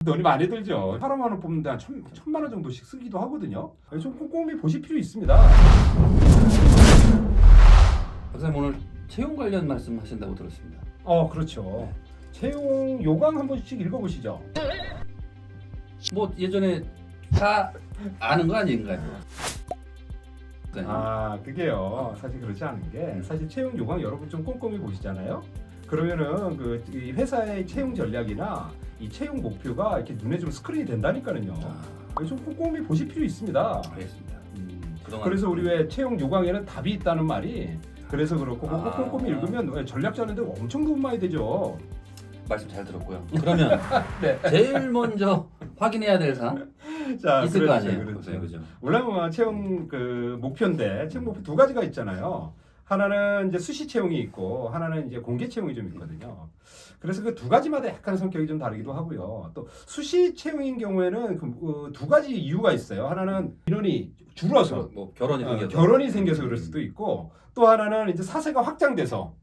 돈이 많이 들죠. 사람 하나 뽑는데 한 천만 원 정도씩 쓰기도 하거든요. 좀 꼼꼼히 보실 필요 있습니다. 박사님 오늘 채용 관련 말씀하신다고 들었습니다. 그렇죠. 채용 요강 한 번씩 읽어보시죠. 뭐 예전에 다 아는 거 아닌가요? 그게요. 사실 그렇지 않은 게 사실 채용 요강 여러분 좀 꼼꼼히 보시잖아요. 그러면은 이 회사의 채용 전략이나 이 채용 목표가 이렇게 눈에 좀 스크린이 된다니까요. 좀 꼼꼼히 보실 필요 있습니다. 알겠습니다. 그래서 우리 왜 채용 요강에는 답이 있다는 말이 그래서 그렇고 그거 꼼꼼히 읽으면 전략 짜는데 엄청 도움 많이 되죠. 말씀 잘 들었고요. 그러면 네. 제일 먼저 확인해야 될 사항 있을 거 아니에요? 그렇죠. 물론 채용 목표인데 채용 목표 두 가지가 있잖아요. 하나는 이제 수시 채용이 있고 하나는 이제 공개 채용이 좀 있거든요. 그래서 그 두 가지마다 약간 성격이 좀 다르기도 하고요. 또 수시 채용인 경우에는 두 가지 이유가 있어요. 하나는 인원이 줄어서 뭐 결혼이 생겨서 그럴 수도 있고 또 하나는 이제 사세가 확장돼서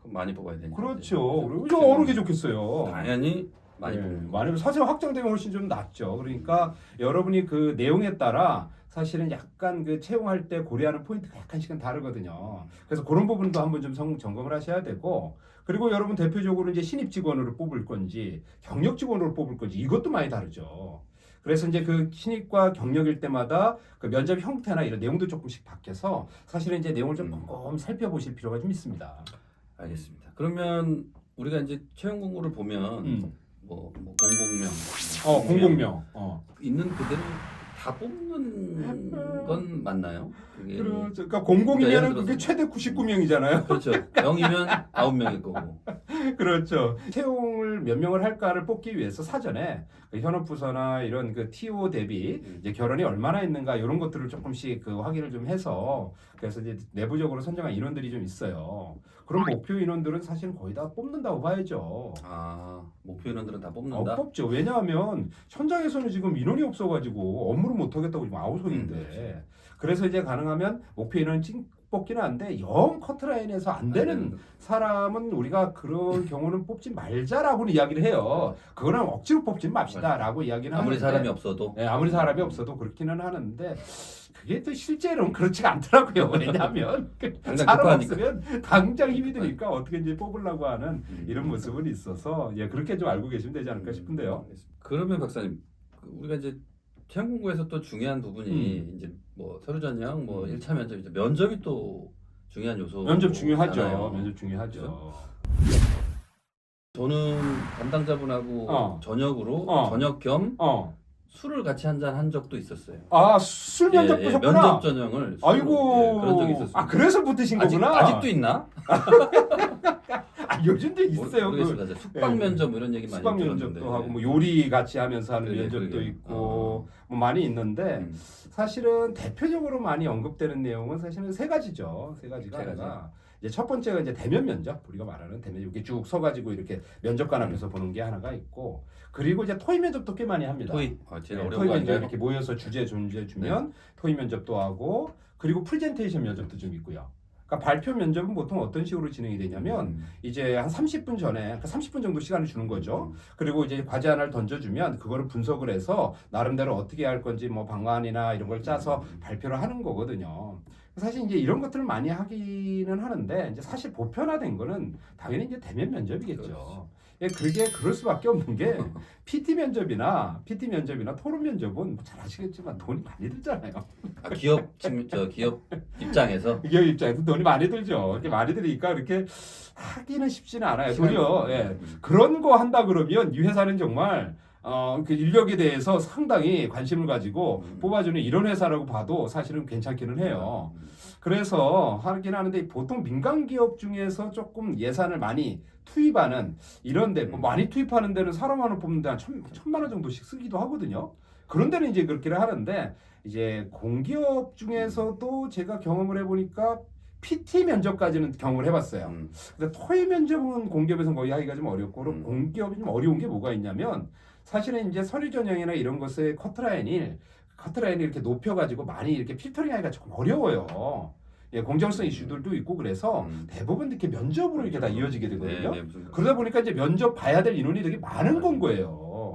많이 뽑아야 되니까. 그렇죠. 그리고 어느 게 좋겠어요. 당연히 많이 뽑는 거. 많이 사세가 확장되면 훨씬 좀 낫죠. 그러니까 여러분이 그 내용에 따라 사실은 약간 채용할 때 고려하는 포인트가 약간씩은 다르거든요. 그래서 그런 부분도 한번 좀 점검을 하셔야 되고 그리고 여러분 대표적으로 이제 신입 직원으로 뽑을 건지 경력 직원으로 뽑을 건지 이것도 많이 다르죠. 그래서 이제 그 신입과 경력일 때마다 그 면접 형태나 이런 내용도 조금씩 바뀌어서 사실은 이제 내용을 좀 꼼꼼히 살펴보실 필요가 좀 있습니다. 알겠습니다. 그러면 우리가 이제 채용 공고를 보면 뭐 공공명, 공공명 있는 그대로 다 뽑는 건 맞나요? 그게 그렇죠. 그러니까 공공이면은 그게 최대 99명이잖아요. 그렇죠. 0이면 9명일 거고. 그렇죠. 채용을 몇 명을 할까를 뽑기 위해서 사전에 현업부서나 이런 TO 대비 이제 결혼이 얼마나 있는가 이런 것들을 조금씩 확인을 좀 해서 그래서 이제 내부적으로 선정한 인원들이 좀 있어요. 그런 목표 인원들은 사실 거의 다 뽑는다고 봐야죠. 목표 인원들은 다 뽑는다? 뽑죠. 왜냐하면 현장에서는 지금 인원이 없어가지고 업무를 못 하겠다고 지금 아우성인데 그래서 이제 가능하면 목표 인원 뽑기는 한데 영 커트라인에서 안 되는 사람은 우리가 그런 경우는 뽑지 말자라고는 이야기를 해요. 그거는 억지로 뽑지 맙시다라고 이야기는 아무리 하는데 사람이 없어도 네, 아무리 사람이 없어도 그렇기는 하는데 그게 또 실제로는 그렇지가 않더라고요. 왜냐하면 사람 없으면 당장 힘이 드니까 어떻게 이제 뽑으려고 하는 이런 모습은 있어서 그렇게 좀 알고 계시면 되지 않을까 싶은데요. 그러면 박사님 우리가 이제 채용 공고에서 또 중요한 부분이 이제 뭐 서류 전형, 뭐 1차 면접, 이제 면접이 또 중요한 요소. 면접 중요하죠. 면접 중요하죠. 그렇죠? 저는 담당자분하고 저녁으로 저녁 겸 술을 같이 한 적도 있었어요. 술 면접 보셨구나. 면접 전형을. 아이고. 그런 적이 있었어요. 그래서 붙으신 거구나. 아직도 있나? 요즘도 있어요. 숙박 면접 이런 얘기 많이 숙박 면접도 하고 뭐 요리 같이 하면서 하는 면접도 있고 뭐 많이 있는데 사실은 대표적으로 많이 언급되는 내용은 사실은 세 가지죠. 세 가지가 하나가 이제 첫 번째가 이제 대면 면접, 우리가 말하는 대면 이렇게 쭉 서가지고 이렇게 면접관 앞에서 보는 게 하나가 있고 그리고 이제 토의 면접도 꽤 많이 합니다. 토의 제일 토의 면접 이렇게 모여서 주제 주면 토의 면접도 하고 그리고 프레젠테이션 면접도 좀 있고요. 그러니까 발표 면접은 보통 어떤 식으로 진행이 되냐면 이제 한 30분 전에 그러니까 30분 정도 시간을 주는 거죠. 그리고 이제 과제 하나를 던져주면 그거를 분석을 해서 나름대로 어떻게 할 건지 뭐 방안이나 이런 걸 짜서 발표를 하는 거거든요. 사실 이제 이런 것들을 많이 하기는 하는데 이제 사실 보편화된 거는 당연히 이제 대면 면접이겠죠. 그렇죠. 그게 그럴 수밖에 없는 게 PT 면접이나 토론 면접은 뭐 잘 아시겠지만 돈이 많이 들잖아요. 기업 입장에서 기업 입장에서 돈이 많이 들죠. 이렇게 많이 들으니까 그렇게 하기는 쉽지는 않아요. 도리어 그런 거 한다 그러면 이 회사는 정말 그 인력에 대해서 상당히 관심을 가지고 뽑아주는 이런 회사라고 봐도 사실은 괜찮기는 해요. 그래서 하긴 하는데 보통 민간 기업 중에서 조금 예산을 많이 투입하는 이런데 뭐 많이 투입하는 데는 사람 하나 뽑는데 한 천만 원 정도씩 쓰기도 하거든요. 그런 데는 이제 그렇게는 하는데 이제 공기업 중에서도 제가 경험을 해보니까 PT 면접까지는 경험을 해봤어요. 근데 토의 면접은 공기업에서는 거의 하기가 좀 어렵고 공기업이 좀 어려운 게 뭐가 있냐면 사실은 이제 서류 전형이나 이런 것의 커트라인이 이렇게 높여가지고 많이 이렇게 필터링하기가 조금 어려워요. 공정성 이슈들도 있고 그래서 대부분 이렇게 면접으로 이렇게 다 이어지게 되거든요. 그러다 보니까 이제 면접 봐야 될 인원이 되게 많은 건 거예요.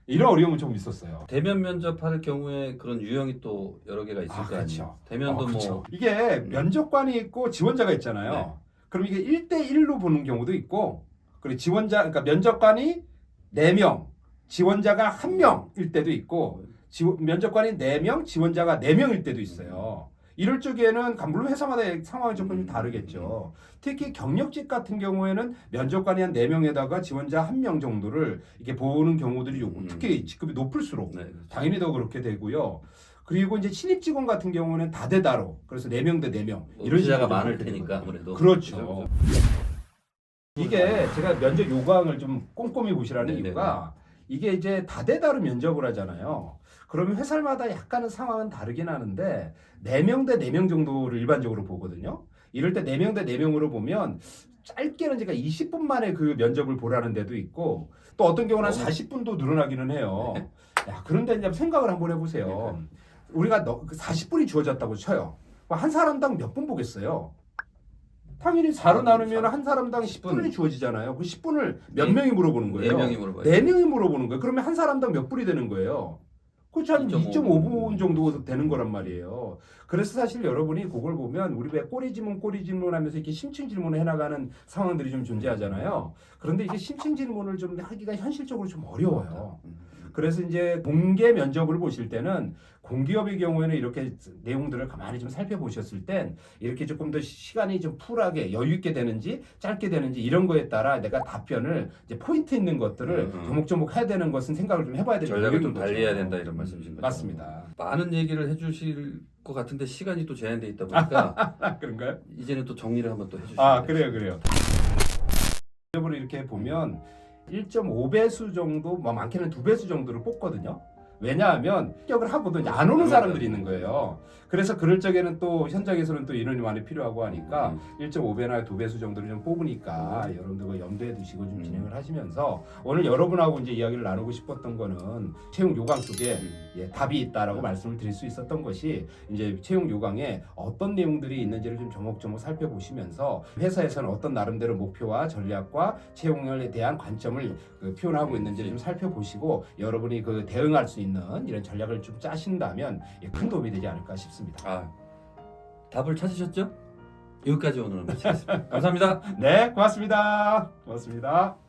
이런 어려움은 좀 있었어요. 대면 면접할 경우에 그런 유형이 또 여러 개가 있을 거 아니에요. 그렇죠. 대면도 그렇죠. 뭐 이게 면접관이 있고 지원자가 있잖아요. 네. 그럼 이게 1대1로 보는 경우도 있고, 그리고 그러니까 면접관이 4명, 지원자가 1명일 때도 있고, 면접관이 4명, 지원자가 4명일 때도 있어요. 이럴 적에는 물론 회사마다 상황이 조금 다르겠죠. 특히 경력직 같은 경우에는 면접관이 한 4명에다가 지원자 1명 정도를 이렇게 보는 경우들이 특히 직급이 높을수록 네, 그렇죠. 당연히 더 그렇게 되고요. 그리고 이제 신입 직원 같은 경우는 다대다로, 그래서 4명 대 4명 이런 의사가 식으로 많을 되는 테니까 거예요. 아무래도 그렇죠. 이게 제가 면접 요강을 좀 꼼꼼히 보시라는 네네네. 이유가, 이게 이제 다대다로 면접을 하잖아요. 그러면 회사마다 약간은 상황은 다르긴 하는데 4명 대 4명 정도를 일반적으로 보거든요. 이럴 때 4명 대 4명으로 보면 짧게는 제가 20분 만에 그 면접을 보라는 데도 있고, 또 어떤 경우는 한 40분도 늘어나기는 해요. 야, 그런데 이제 생각을 한번 해보세요. 우리가 40분이 주어졌다고 쳐요. 한 사람당 몇 분 보겠어요? 당연히 4로 나누면 한 사람당 10분이 주어지잖아요. 그 10분을 몇 명이 물어보는 거예요? 4명이 물어봐요. 4명이 물어보는 거예요. 그러면 한 사람당 몇 분이 되는 거예요? 그렇죠. 한 2.5 2.5분 정도 되는 거란 말이에요. 그래서 사실 여러분이 그걸 보면 우리 왜 꼬리 질문 하면서 이렇게 심층 질문을 해나가는 상황들이 좀 존재하잖아요. 그런데 이제 심층 질문을 좀 하기가 현실적으로 좀 어려워요. 그래서 이제 공개 면접을 보실 때는 공기업의 경우에는 이렇게 내용들을 가만히 좀 살펴보셨을 땐 이렇게 조금 더 시간이 좀 풀하게 여유 있게 되는지 짧게 되는지 이런 거에 따라 내가 답변을 이제 포인트 있는 것들을 조목조목 해야 되는 것은 생각을 좀 해봐야 되는 전략을 좀 거죠. 달리해야 된다 이런 말씀이신 거죠. 맞습니다. 많은 얘기를 해주실 것 같은데 시간이 또 제한돼 있다 보니까 그런가요? 이제는 또 정리를 한번 또 해주시면 아, 그래요. 면접으로 이렇게 보면 1.5배수 정도, 뭐 많게는 2배수 정도를 뽑거든요. 왜냐하면 합격을 하고도 이제 안 오는 사람들이 있는 거예요. 그래서 그럴 적에는 또 현장에서는 또 인원이 많이 필요하고 하니까 1.5배나 2배수 정도를 좀 뽑으니까 여러분들 염두에 두시고 좀 진행을 하시면서, 오늘 여러분하고 이제 이야기를 나누고 싶었던 거는 채용 요강 속에 답이 있다라고 말씀을 드릴 수 있었던 것이, 이제 채용 요강에 어떤 내용들이 있는지를 좀 조목조목 살펴보시면서 회사에서는 어떤 나름대로 목표와 전략과 채용에 대한 관점을 표현하고 있는지를 좀 살펴보시고 여러분이 그 대응할 수 있는 이런 전략을 좀 짜신다면 큰 도움이 되지 않을까 싶습니다. 아, 답을 찾으셨죠? 여기까지 오늘 마치겠습니다. 감사합니다. 네, 고맙습니다. 고맙습니다.